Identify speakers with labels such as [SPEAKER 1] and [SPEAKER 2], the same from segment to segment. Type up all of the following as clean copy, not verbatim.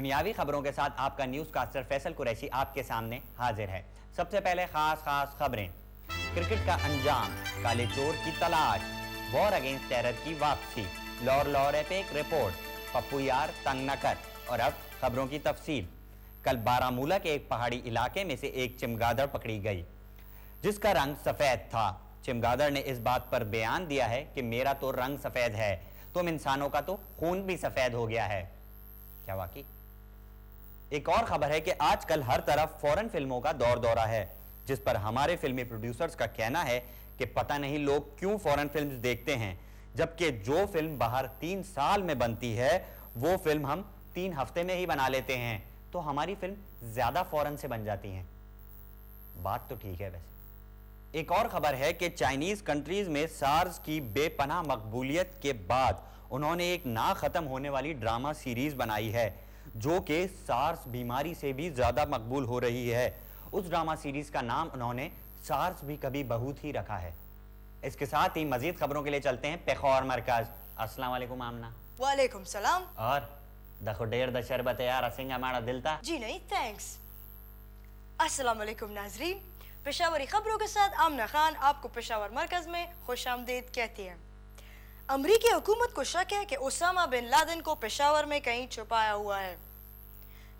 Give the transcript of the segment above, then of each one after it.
[SPEAKER 1] दुनियावी खबरों के साथ आपका न्यूज कास्टर फैसल कुरैशी आपके सामने हाजिर है। सबसे पहले खास खबरें। क्रिकेट का अंजाम, काले चोर की तलाश, वॉर अगेंस्ट टेरर की वापसी, लौर पे एक रिपोर्ट, पप्पू यार तंग न कर। और अब खबरों की तफसील। कल बारामूला के एक पहाड़ी इलाके में से एक चमगादड़ पकड़ी गई जिसका रंग सफेद था। चमगादड़ ने इस बात पर बयान दिया है कि मेरा तो रंग सफेद है, तुम इंसानों का तो खून भी सफेद हो गया है। क्या वाकई? एक और खबर है कि आजकल हर तरफ फॉरेन फिल्मों का दौर दौरा है, जिस पर हमारे फिल्मी प्रोड्यूसर्स का कहना है कि पता नहीं लोग क्यों फॉरेन फिल्म्स देखते हैं, जबकि जो फिल्म बाहर 3 साल में बनती है वो फिल्म हम 3 हफ्ते में ही बना लेते हैं, तो हमारी फिल्म ज्यादा फॉरेन से बन जाती हैं। बात तो ठीक है। वैसे एक और खबर है कि चाइनीज कंट्रीज में सार्स की बेपनाह मकबूलियत के बाद उन्होंने एक ना खत्म होने वाली ड्रामा सीरीज बनाई है जो कि सार्स बीमारी से भी ज्यादा मकबूल हो रही है। उस ड्रामा सीरीज का नाम उन्होंने सार्स भी कभी बहुत ही रखा है। इसके साथ ही मजीद खबरों के लिए चलते हैं पेखौर मरकज। अस्सलाम वालेकुम आमना।
[SPEAKER 2] वालेकुम सलाम।
[SPEAKER 1] और दखुडेर द शरबत यार असिंग हमारा दिल था।
[SPEAKER 2] जी नहीं, थैंक्स। अस्सलाम वालेकुम नाजरीन, पेशावरी खबरों के साथ आमना खान आपको पेशावर मरकज में खुशामदीद कहती है। अमरीकी हुकूमत को शक है कि ओसामा बिन लादेन को पेशावर में कहीं छुपाया हुआ है।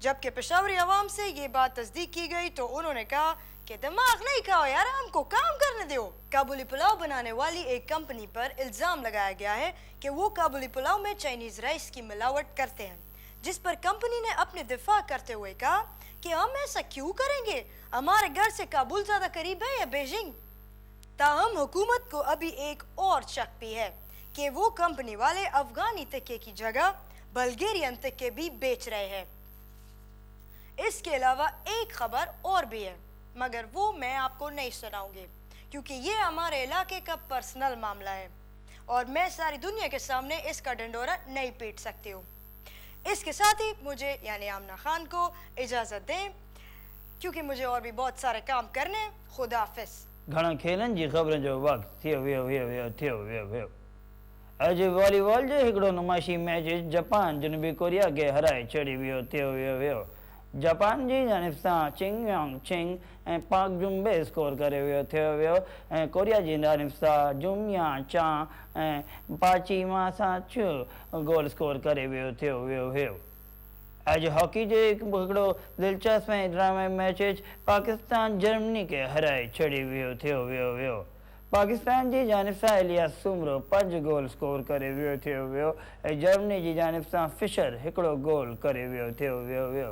[SPEAKER 2] जबकि पेशावरी अवाम से ये बात तस्दीक की गई तो उन्होंने कहा कि दिमाग नहीं खाओ यार, हमको काम करने दो। काबुली पुलाव बनाने वाली एक कंपनी पर इल्जाम लगाया गया है कि वो काबुली पुलाव में चाइनीज राइस की मिलावट करते हैं, जिस पर कंपनी ने अपने दिफा करते हुए कहा कि हम ऐसा क्यों करेंगे, हमारे घर से काबुल ज्यादा करीब है या बीजिंग। ताहम हुकूमत को अभी एक और शक भी है कि वो कंपनी वाले अफगानी तके की जगह बल्गेरियन तके भी बेच रहे हैं। इसके अलावा एक खबर और भी है, मगर वो मैं आपको नहीं सुनाऊंगी क्योंकि ये हमारे इलाके का पर्सनल मामला है और मैं सारी दुनिया के सामने इसका डंडोरा नहीं पीट सकती हूँ। इसके साथ ही मुझे यानी आमना खान को इजाज़त दें क्योंकि मुझे और भी बहुत सारे काम करने हैं। खुदा हाफिज़।
[SPEAKER 3] घणा खेलनि जी ख़बरनि जो वक़्तु थियो। अॼु वॉलीबॉल जो हिकिड़ो नुमाइशी मैच जापान जनूबी कोरिया खे हराए छॾी वियो। जापान जी जानिब सां चिंग यांग चिंग ऐं पाक जुम्बे स्कोर करे वियो ऐं कोरिया जी जानिब सां जुमया चां ऐं पाचीमा सां छह गोल स्कोर करे वियो। अॼु हॉकी जो हिकिड़ो दिलचस्प ऐं ड्रामे मैच पाकिस्तान जर्मनी खे हराए छॾी वियो। पाकिस्तान जी जानिब सां इलियास सुमरो 5 गोल स्कोर करे वियो ऐं जर्मनी जी जानिब सां फिशर हिकिड़ो गोल करे वियो।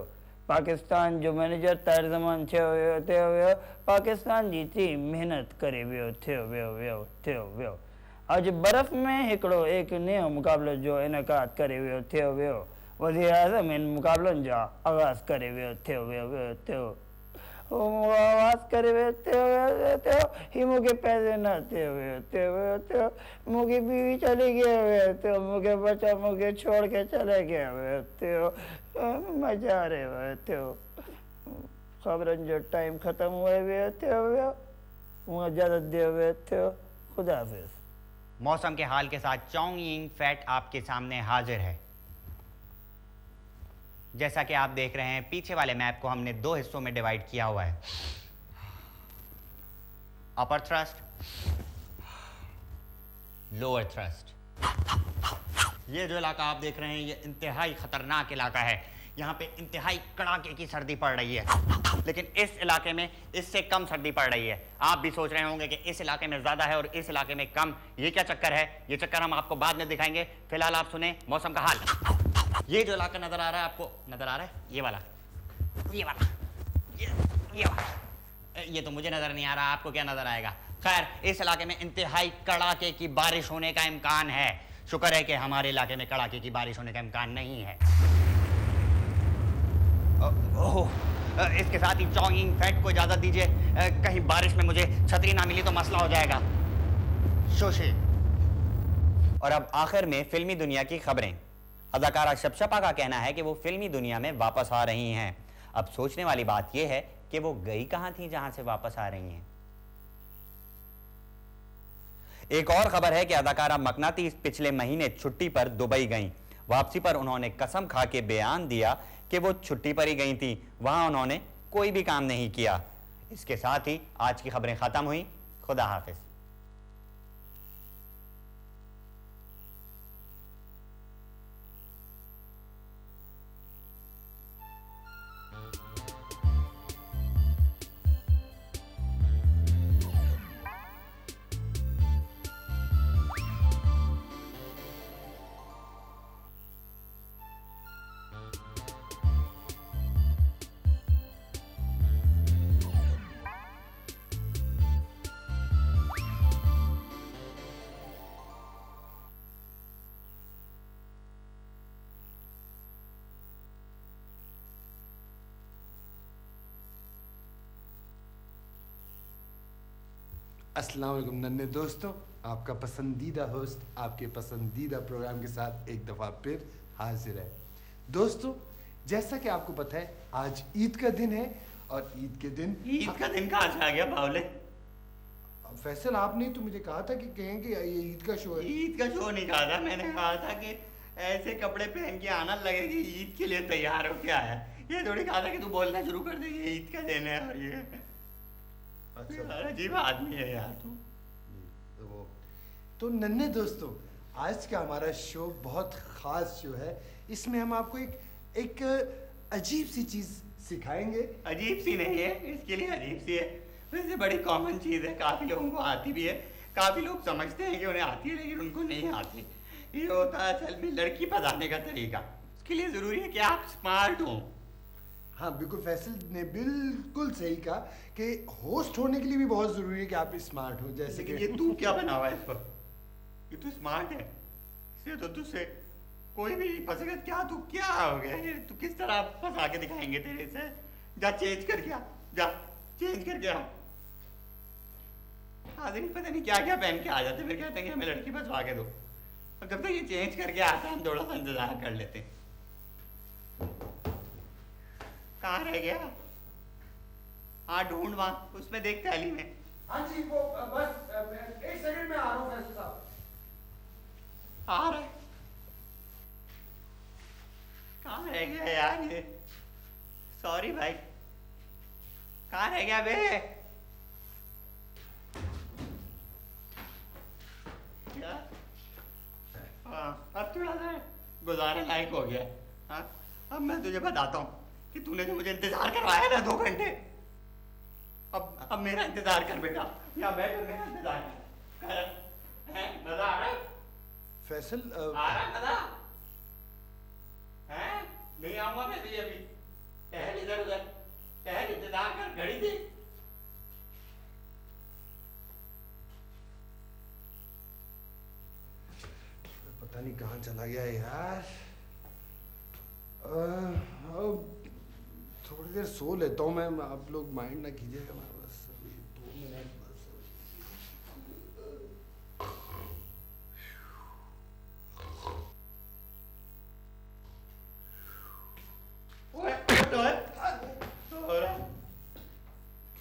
[SPEAKER 3] पाकिस्तान जो मैनेजर तर्जमान थियो पाकिस्तान जी टीम मेहनत करे वियो। अॼु बर्फ़ में हिकिड़ो एक नयो मुक़ाबलो जो इनकाद करे वियो। वज़ीर आज़म इन मुक़ाबलनि जा आगाज़ करे वियो। आवाज़ करे वियो ही मूंखे पैसे न थियो मूंखे बीवी चली गया मूंखे बच्चा मूंखे छोड़ के चले गया मज़ा रहे थियो। ख़बरनि जो टाइम ख़त्म हुए वियो मुझे इजाज़त दियो थियो। खुदा हाफिज़।
[SPEAKER 1] मौसम के हाल के साथ चोंगयिंग फैट आपके सामने हाजिर है। जैसा कि आप देख रहे हैं पीछे वाले मैप को हमने 2 हिस्सों में डिवाइड किया हुआ है, अपर थ्रस्ट, लोअर थ्रस्ट। ये जो इलाका आप देख रहे हैं ये इंतहाई खतरनाक इलाका है। यहाँ पे इंतहाई कड़ाके की सर्दी पड़ रही है, लेकिन इस इलाके में इससे कम सर्दी पड़ रही है। आप भी सोच रहे होंगे कि इस इलाके में ज्यादा है और इस इलाके में कम, ये क्या चक्कर है? ये चक्कर हम आपको बाद में दिखाएंगे। फिलहाल आप सुने मौसम का हाल। ये जो इलाका नजर आ रहा है आपको, नजर आ रहा है ये वाला, ये तो मुझे नजर नहीं आ रहा, आपको क्या नजर आएगा? खैर, इस इलाके में इंतहाई कड़ाके की बारिश होने का इम्कान है। शुक्र है कि हमारे इलाके में कड़ाके की बारिश होने का इम्कान नहीं है। इसके साथ ही चोंगयिंग फैट को इजाजत दीजिए, कहीं बारिश में मुझे छतरी ना मिली तो मसला हो जाएगा। शोशे। और अब आखिर में फिल्मी दुनिया की खबरें। अदाकारा शपशपा का कहना है कि वो फिल्मी दुनिया में वापस आ रही हैं। अब सोचने वाली बात यह है कि वो गई कहां थी जहां से वापस आ रही हैं। एक और खबर है कि अदाकारा मकनाती पिछले महीने छुट्टी पर दुबई गईं। वापसी पर उन्होंने कसम खा के बयान दिया कि वो छुट्टी पर ही गई थी, वहाँ उन्होंने कोई भी काम नहीं किया। इसके साथ ही आज की खबरें ख़त्म हुई। खुदा हाफिज़।
[SPEAKER 4] अस्सलाम वालेकुम नन्हे दोस्तों, आपका पसंदीदा होस्ट आपके पसंदीदा प्रोग्राम के साथ एक दफ़ा फिर हाजिर है। दोस्तों, जैसा कि आपको पता है आज ईद का दिन है और ईद के दिन
[SPEAKER 1] ईद का दिन कहाँ से आ गया बावले?
[SPEAKER 4] फैसल, आपने तो मुझे कहा था कि कहें कि ये ईद का शो है।
[SPEAKER 1] ईद का शो नहीं कहा था, मैंने कहा था कि ऐसे कपड़े पहन के आना लगे कि ईद के लिए तैयार हो के आया। ये थोड़ी कहा था कि तू बोलना शुरू कर दे ये ईद का दिन है और ये
[SPEAKER 4] अच्छा,
[SPEAKER 1] यार अजीब आदमी है यार तू।
[SPEAKER 4] तो नन्हे दोस्तों, आज का हमारा शो बहुत ख़ास शो है। इसमें हम आपको एक अजीब सी चीज़ सिखाएंगे।
[SPEAKER 1] अजीब सी नहीं है, इसके लिए अजीब सी है, वैसे बड़ी कॉमन चीज़ है, काफ़ी लोगों को आती भी है, काफ़ी लोग समझते हैं कि उन्हें आती है लेकिन उनको नहीं आती। ये होता है असल में लड़की फंसाने का तरीका। उसके लिए ज़रूरी है कि आप स्मार्ट हों।
[SPEAKER 4] हाँ बिल्कुल, फैसल ने बिल्कुल सही कहा कि होस्ट होने के लिए भी बहुत ज़रूरी है कि आप स्मार्ट हो। जैसे कि
[SPEAKER 1] ये तू क्या बना हुआ है इस पर? ये तू स्मार्ट है, इससे तो तुझसे कोई भी नहीं फंसेगा। क्या तू क्या हो गया ये? तू किस तरह फंसा के दिखाएंगे तेरे से? जा चेंज कर गया, जा चेंज कर गया। आदमी पता नहीं क्या क्या पहन के आ जाते, फिर कहते हैं कि हमें लड़की फंसवा के दो। और जब तक ये चेंज करके आता हम थोड़ा सा इंतजार कर लेते। कहाँ रह गया? हाँ ढूंढ वहाँ, उसमें देख थैली में।
[SPEAKER 4] हाँ जी, वो बस एक सेकंड में आ रहा हूँ फैसल साहब।
[SPEAKER 1] आ रहा है। कहाँ रह गया यार ये? सॉरी भाई, कहाँ रह गया बे? क्या? हाँ, अब थोड़ा सा गुजारे लायक हो गया। हाँ, अब मैं तुझे बताता हूँ कि तूने जो मुझे इंतजार करवाया ना 2 घंटे, अब मेरा इंतजार कर बेटा, या बैठ और मेरा इंतजार कर। हैं, मजा आ रहा है?
[SPEAKER 4] फैसल
[SPEAKER 1] आ रहा है मजा? हैं? नहीं आऊंगा मैं तुझे अभी। टहल इधर उधर, टहल, इंतजार कर, घड़ी देख।
[SPEAKER 4] पता नहीं कहाँ चला गया यार। थोड़ी देर सो लेता हूँ मैं, आप लोग माइंड ना कीजिएगा। मैं बस अभी 2 मिनट बस।
[SPEAKER 1] ओए, सो रहा है?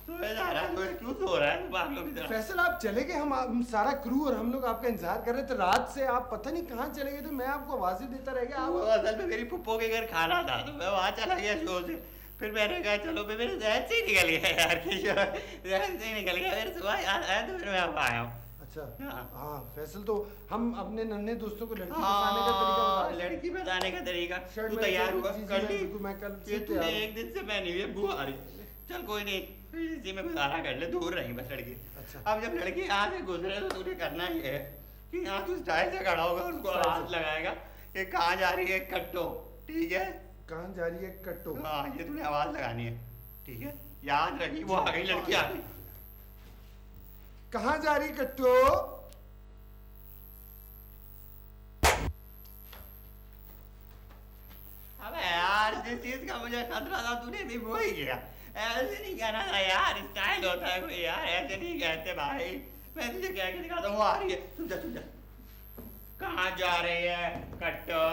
[SPEAKER 1] सोए जा रहा है? सोए क्यों सो रहा है? पागलों की तरह।
[SPEAKER 4] फैसल, आप चले गए, हम सारा क्रू और हम लोग आपका इंतजार कर रहे थे रात से। आप पता नहीं कहाँ चले गए थे, मैं आपको आवाज़ें देता रह गया।
[SPEAKER 1] वो
[SPEAKER 4] आप
[SPEAKER 1] असल में मेरी फुप्पो के घर खाना था तो मैं वहाँ चला गया शो से। फिर मैंने कहा चलो, फिर मेरे जहन से ही निकल गया यार कि जहन से ही निकल गया। फिर सुबह याद आया तो फिर मैं अब आया हूँ।
[SPEAKER 4] अच्छा
[SPEAKER 1] हाँ।
[SPEAKER 4] हाँ फैसल, तो हम अपने नन्हे दोस्तों को लड़की फंसाने का तरीका बता
[SPEAKER 1] हाँ,
[SPEAKER 4] रहे थे।
[SPEAKER 1] लड़की बताने का तरीका।
[SPEAKER 4] शर्ट
[SPEAKER 1] तू
[SPEAKER 4] में
[SPEAKER 1] तैयार
[SPEAKER 4] जी,
[SPEAKER 1] हुआ?
[SPEAKER 4] जी,
[SPEAKER 1] कर
[SPEAKER 4] मैं
[SPEAKER 1] ली?
[SPEAKER 4] बिल्कुल, मैं कल से
[SPEAKER 1] ये तूने
[SPEAKER 4] तैयार हूँ।
[SPEAKER 1] 1 दिन से पहनी हुई है, बू आ रही। चल कोई नहीं, इसी में गुजारा कर ले, दूर रही बस लड़की।
[SPEAKER 4] अच्छा।
[SPEAKER 1] अब जब लड़की यहाँ से गुजरे तो तुझे करना ही है कि यहाँ तू स्टाइल से खड़ा होगा, उसको
[SPEAKER 4] स्टाइल
[SPEAKER 1] हाथ
[SPEAKER 4] से।
[SPEAKER 1] लगाएगा कि कहाँ जा रही है कट्टो, ठीक है?
[SPEAKER 4] कहाँ जा रही है कट्टो?
[SPEAKER 1] हाँ, ये तूने आवाज लगानी है, ठीक है? याद रखी, वो आ गई, लड़की आ गई।
[SPEAKER 4] कहाँ जा रही कट्टो?
[SPEAKER 1] अबे यार, जिस चीज का मुझे खतरा था तूने भी वो ही किया। ऐसे नहीं कहना था यार, स्टाइल होता है कोई यार, ऐसे नहीं कहते भाई। मैं तुझे कह के दिखाता हूँ, वो आ रही है, तू जा। कहाँ जा रही है कट्टो?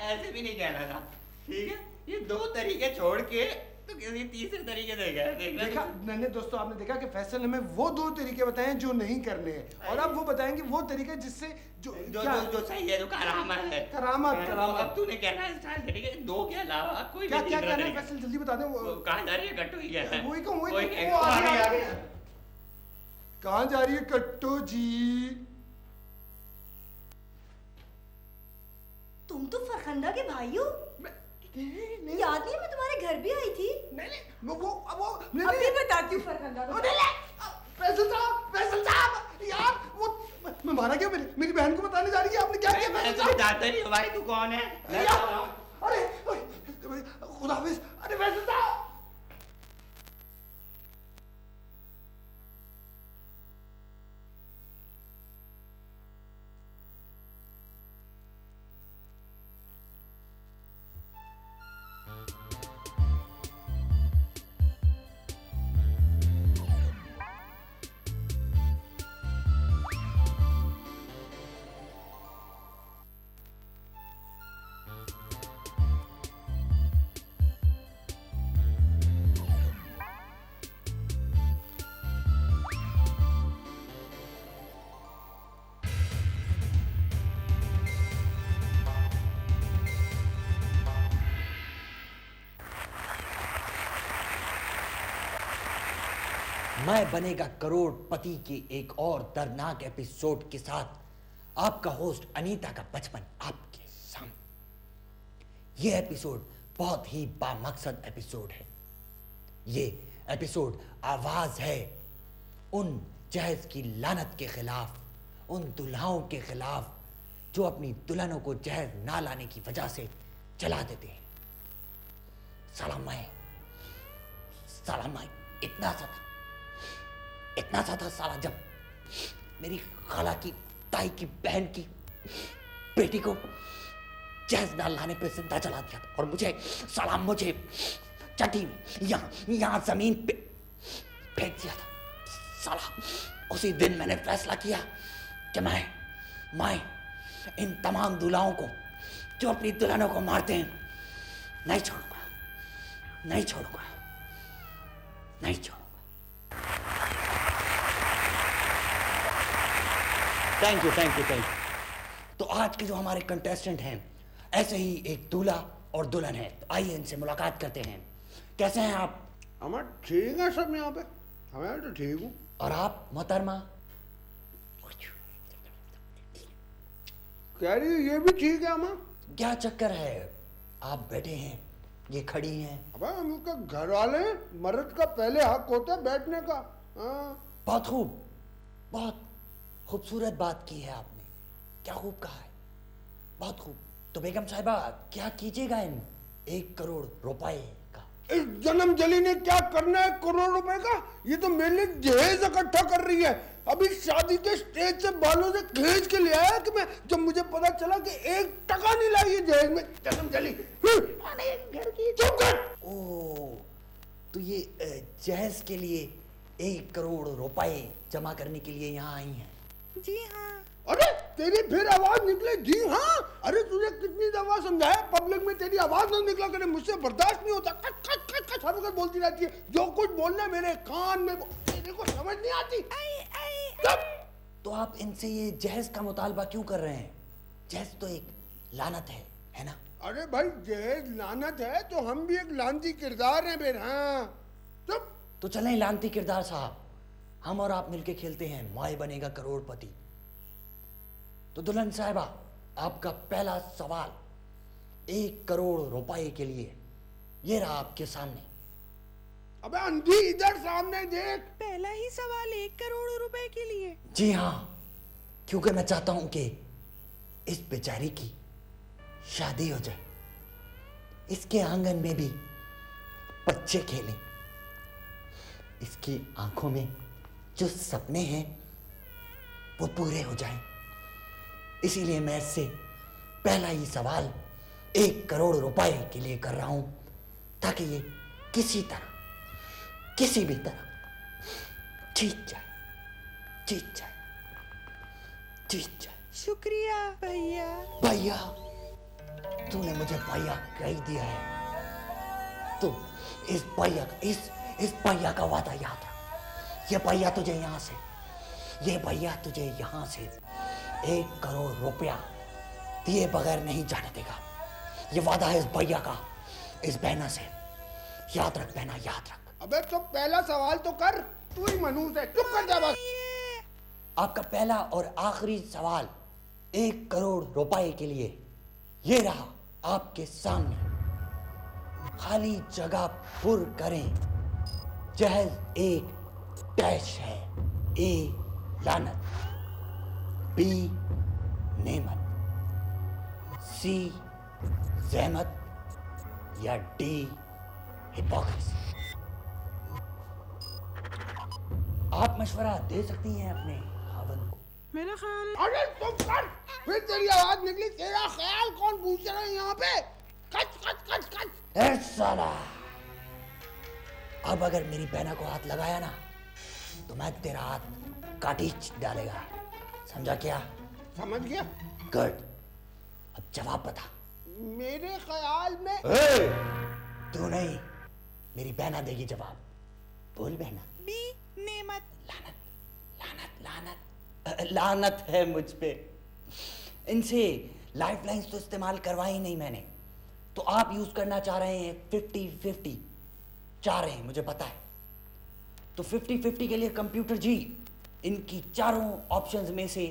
[SPEAKER 1] ऐसे भी नहीं कहना था, ठीक है? ये 2 तरीके छोड़ के तू तो किसी तीसरे तरीके से गया
[SPEAKER 4] देखा नन्हे दोस्तों, आपने देखा कि फैसल ने हमें वो 2 तरीके बताए हैं जो नहीं करने हैं, और अब वो बताएंगे वो तरीका जिससे जो
[SPEAKER 1] जो सही है, जो करामत है।
[SPEAKER 4] करामत
[SPEAKER 1] अब तूने कहना है स्टाइल तरीके 2 के अलावा कोई
[SPEAKER 4] क्या
[SPEAKER 1] भी
[SPEAKER 4] क्या
[SPEAKER 1] तीसरा
[SPEAKER 4] कहना है
[SPEAKER 1] तरीका।
[SPEAKER 4] फैसल, जल्दी बता दे।
[SPEAKER 1] वो कहाँ जा रही है कट्टू ही कहता है।
[SPEAKER 4] वही कहूँ, वही
[SPEAKER 1] कोई
[SPEAKER 4] कहूँ,
[SPEAKER 1] नहीं,
[SPEAKER 4] वो
[SPEAKER 1] वो
[SPEAKER 4] आगे
[SPEAKER 1] आ
[SPEAKER 4] आगे।
[SPEAKER 1] गई।
[SPEAKER 4] कहाँ जा रही है कट्टू जी?
[SPEAKER 2] तुम तो फरखंदा के भाई हो।
[SPEAKER 4] नहीं
[SPEAKER 2] याद नहीं है मैं तुम्हारे घर भी आई थी।
[SPEAKER 4] नहीं वो
[SPEAKER 2] अभी बताती हूँ फरखंदा को।
[SPEAKER 4] फैसल साहब यार, वो मैं मारा क्या? मेरी बहन को बताने जा रही है आपने क्या किया?
[SPEAKER 1] मैं
[SPEAKER 4] फैसल
[SPEAKER 1] तो
[SPEAKER 4] साहब
[SPEAKER 1] जानता नहीं हूँ भाई, तू कौन है?
[SPEAKER 4] अरे खुदा हाफिज। अरे फैसल साहब
[SPEAKER 5] मैं बनेगा करोड़पति के एक और दर्दनाक एपिसोड के साथ आपका होस्ट अनीता का बचपन आपके सामने। ये एपिसोड बहुत ही बामकसद एपिसोड है। ये एपिसोड आवाज है उन जहेज की लानत के खिलाफ, उन दुल्हाओं के खिलाफ जो अपनी दुल्हनों को जहर ना लाने की वजह से जला देते हैं। साला मैं इतना सा था साला, जब मेरी खाला की ताई की बहन की बेटी को जहज डाल लाने पे जिंदा जला दिया था, और मुझे चटी में यहाँ जमीन पे फेंक दिया था। साला उसी दिन मैंने फैसला किया कि मैं इन तमाम दूल्हाओं को जो अपनी दुल्हनों को मारते हैं नहीं छोड़ूंगा। Thank you. तो आज के जो हमारे कंटेस्टेंट हैं, ऐसे ही एक दूल्हा और दुल्हन है। तो आइए इनसे मुलाकात करते हैं। कैसे हैं आप?
[SPEAKER 6] हम ठीक है सब यहाँ पे, हमें तो ठीक हूँ।
[SPEAKER 5] और आप मोहतरमा?
[SPEAKER 6] कह रही है ये भी ठीक है अम्मा।
[SPEAKER 5] क्या चक्कर है? आप बैठे हैं, ये खड़ी हैं।
[SPEAKER 6] अब हम उनका घर वाले हैं, मर्द का पहले हक होता है बैठने का। हाँ।
[SPEAKER 5] बहुत खूबसूरत बात की है आपने। क्या खूब कहा है, बहुत खूब। तो बेगम साहिबा, क्या कीजिएगा इन 1 करोड़ रुपए का?
[SPEAKER 6] इस जन्म जली ने क्या करना है करोड़ रुपए का? ये तो मेरे लिए जहेज इकट्ठा कर रही है। अभी शादी के स्टेज से बालों से खींच के ले आया कि मैं, जब मुझे पता चला कि 1 टका नहीं लाई है जहेज में। जन्म जली घर की चुप कर।
[SPEAKER 5] ओ, तो ये जहेज के लिए 1 करोड़ रुपए जमा करने के लिए यहाँ आई हैं?
[SPEAKER 2] जी हाँ।
[SPEAKER 6] अरे तेरी फिर आवाज निकले जी हाँ? अरे तुझे कितनी दफा समझाया, पब्लिक में तेरी आवाज ना निकला करे, मुझसे बर्दाश्त नहीं होता। कट कट कट कट हर वक्त बोलती रहती है। जो कुछ बोलना मेरे कान में, तेरे को समझ नहीं आती।
[SPEAKER 5] तो आप इनसे ये जहेज का मुतालबा क्यों कर रहे हैं? जहेज तो एक लानत है ना?
[SPEAKER 6] अरे भाई जहेज लानत है तो हम भी एक लानती किरदार हैं फिर। हाँ चुप।
[SPEAKER 5] तो चलें लानती किरदार साहब, हम और आप मिलके खेलते हैं मैं बनेगा करोड़पति। तो दुल्हन साहिबा, आपका पहला सवाल 1 करोड़ रुपए के लिए, ये रहा आपके सामने।
[SPEAKER 6] अबे अंधी, इधर सामने देख।
[SPEAKER 7] पहला ही सवाल 1 करोड़ रुपए के लिए?
[SPEAKER 5] जी हाँ, क्योंकि मैं चाहता हूं कि इस बेचारी की शादी हो जाए, इसके आंगन में भी बच्चे खेलें, इसकी आंखों में जो सपने हैं वो पूरे हो जाएं। इसीलिए मैं इससे पहला ही सवाल 1 करोड़ रुपए के लिए कर रहा हूं, ताकि ये किसी भी तरह जीत जाए।
[SPEAKER 7] शुक्रिया भैया।
[SPEAKER 5] भैया, तूने मुझे भैया कह दिया है दोस्तों, इस भैया का वादा याद रख। ये भैया तुझे यहाँ से 1 करोड़ रुपया दिए बगैर नहीं जाने देगा। ये वादा है इस भैया का, इस बहना से। याद रख बहना, याद रख।
[SPEAKER 6] अबे तो पहला सवाल तो कर, तू ही मनहूस है, चुप कर जा बस।
[SPEAKER 5] आपका पहला और आखिरी सवाल 1 करोड़ रुपए के लिए ये रहा आपके सामने। खाली जगह पुर करें। जहज एक डैश है, ए लानत, बी नेमत, सी जहमत या डी हिपोक्रेसी। आप मशवरा दे सकती हैं अपने खावंद को।
[SPEAKER 7] मेरा ख्याल
[SPEAKER 6] अरे चुप कर, फिर तेरी आवाज निकली। तेरा ख्याल कौन पूछ रहा है यहाँ पे? कच कच कच कच।
[SPEAKER 5] ए साला, अब अगर मेरी बहना को हाथ लगाया ना तो मैं तेरा हाथ काटीच डालेगा, समझा क्या?
[SPEAKER 6] समझ गया।
[SPEAKER 5] गुड, अब जवाब बता।
[SPEAKER 6] मेरे ख्याल में
[SPEAKER 5] तू नहीं, मेरी बहना देगी जवाब। बोल बहना।
[SPEAKER 7] बी नेमत।
[SPEAKER 5] लानत है मुझ पे। इनसे लाइफ लाइन्स तो इस्तेमाल करवाई नहीं मैंने, तो आप यूज करना चाह रहे हैं 50-50 चाह रहे हैं, मुझे पता है। तो 50-50 के लिए कंप्यूटर जी इनकी चारों ऑप्शंस में से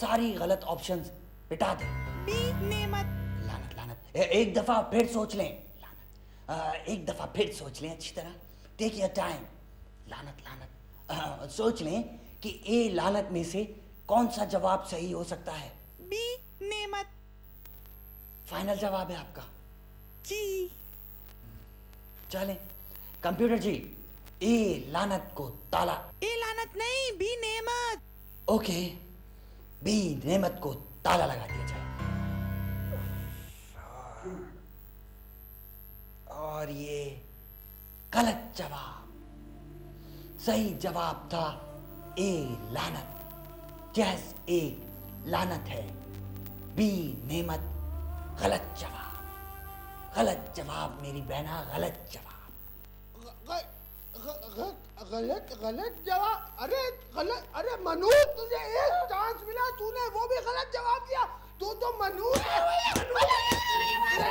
[SPEAKER 5] सारी गलत ऑप्शंस मिटा दे।
[SPEAKER 7] बी नेमत।
[SPEAKER 5] लानत। एक दफा फिर सोच लें। एक दफा फिर सोच लें अच्छी तरह। Take your time. लानत। सोच लें कि ए लानत में से कौन सा जवाब सही हो सकता है।
[SPEAKER 7] बी नेमत।
[SPEAKER 5] फाइनल जवाब है आपका?
[SPEAKER 7] जी।
[SPEAKER 5] चलें कंप्यूटर जी, ए लानत को ताला।
[SPEAKER 7] ए लानत नहीं, बी नेमत।
[SPEAKER 5] ओके, बी नेमत को ताला लगा दिया जाए। और ये गलत जवाब। सही जवाब था ए लानत। जैस एक लानत है, बी नेमत गलत जवाब। गलत जवाब मेरी बहना, गलत जवाब।
[SPEAKER 6] गलत जवाब? अरे मनु, तुझे एक चांस मिला, तूने वो भी गलत जवाब दिया। तू तो मनु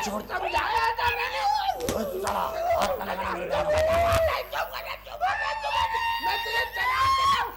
[SPEAKER 5] छोड़
[SPEAKER 6] समझाया था मैंने।
[SPEAKER 5] साला, हाथ ना लगाना मेरी बहनों को।
[SPEAKER 6] मैं तुझे तलाक देता हूँ,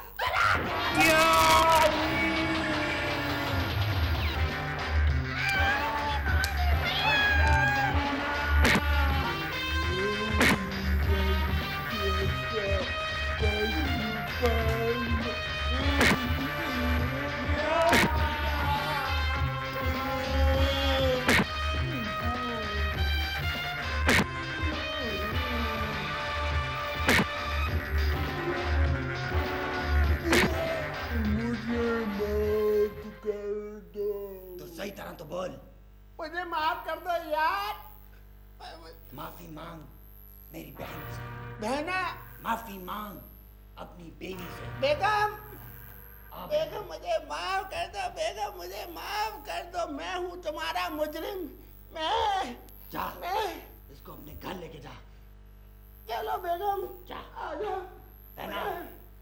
[SPEAKER 5] तो सही तरह तो बोल।
[SPEAKER 6] मुझे माफ कर दो यार।
[SPEAKER 5] माफी मांग मेरी बहन से।
[SPEAKER 6] बहना,
[SPEAKER 5] माफी मांग अपनी बेबी से।
[SPEAKER 6] बेगम, बेगम मुझे माफ कर दो। बेगम मुझे माफ कर दो। मैं हूँ तुम्हारा मुजरिम। मैं
[SPEAKER 5] जा,
[SPEAKER 6] मैं
[SPEAKER 5] इसको अपने घर लेके जा।
[SPEAKER 6] चलो बेगम,
[SPEAKER 5] जा।
[SPEAKER 6] आ जाओ।
[SPEAKER 5] बहना,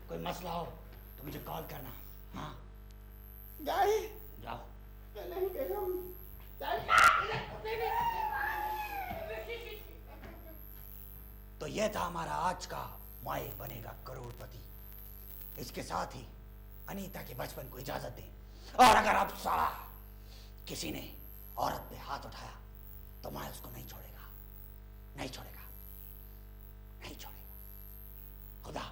[SPEAKER 5] कोई मसला हो तो मुझे कॉल करना। हाँ,
[SPEAKER 6] जाए
[SPEAKER 5] जाओ।
[SPEAKER 6] चलें बेगम।
[SPEAKER 5] तो यह था हमारा आज का माए बनेगा करोड़पति। इसके साथ ही अनीता के बचपन को इजाजत दें। और अगर अब साला किसी ने औरत पे हाथ उठाया तो मैं उसको नहीं छोड़ेगा, नहीं छोड़ेगा, नहीं छोड़ेगा। खुदा।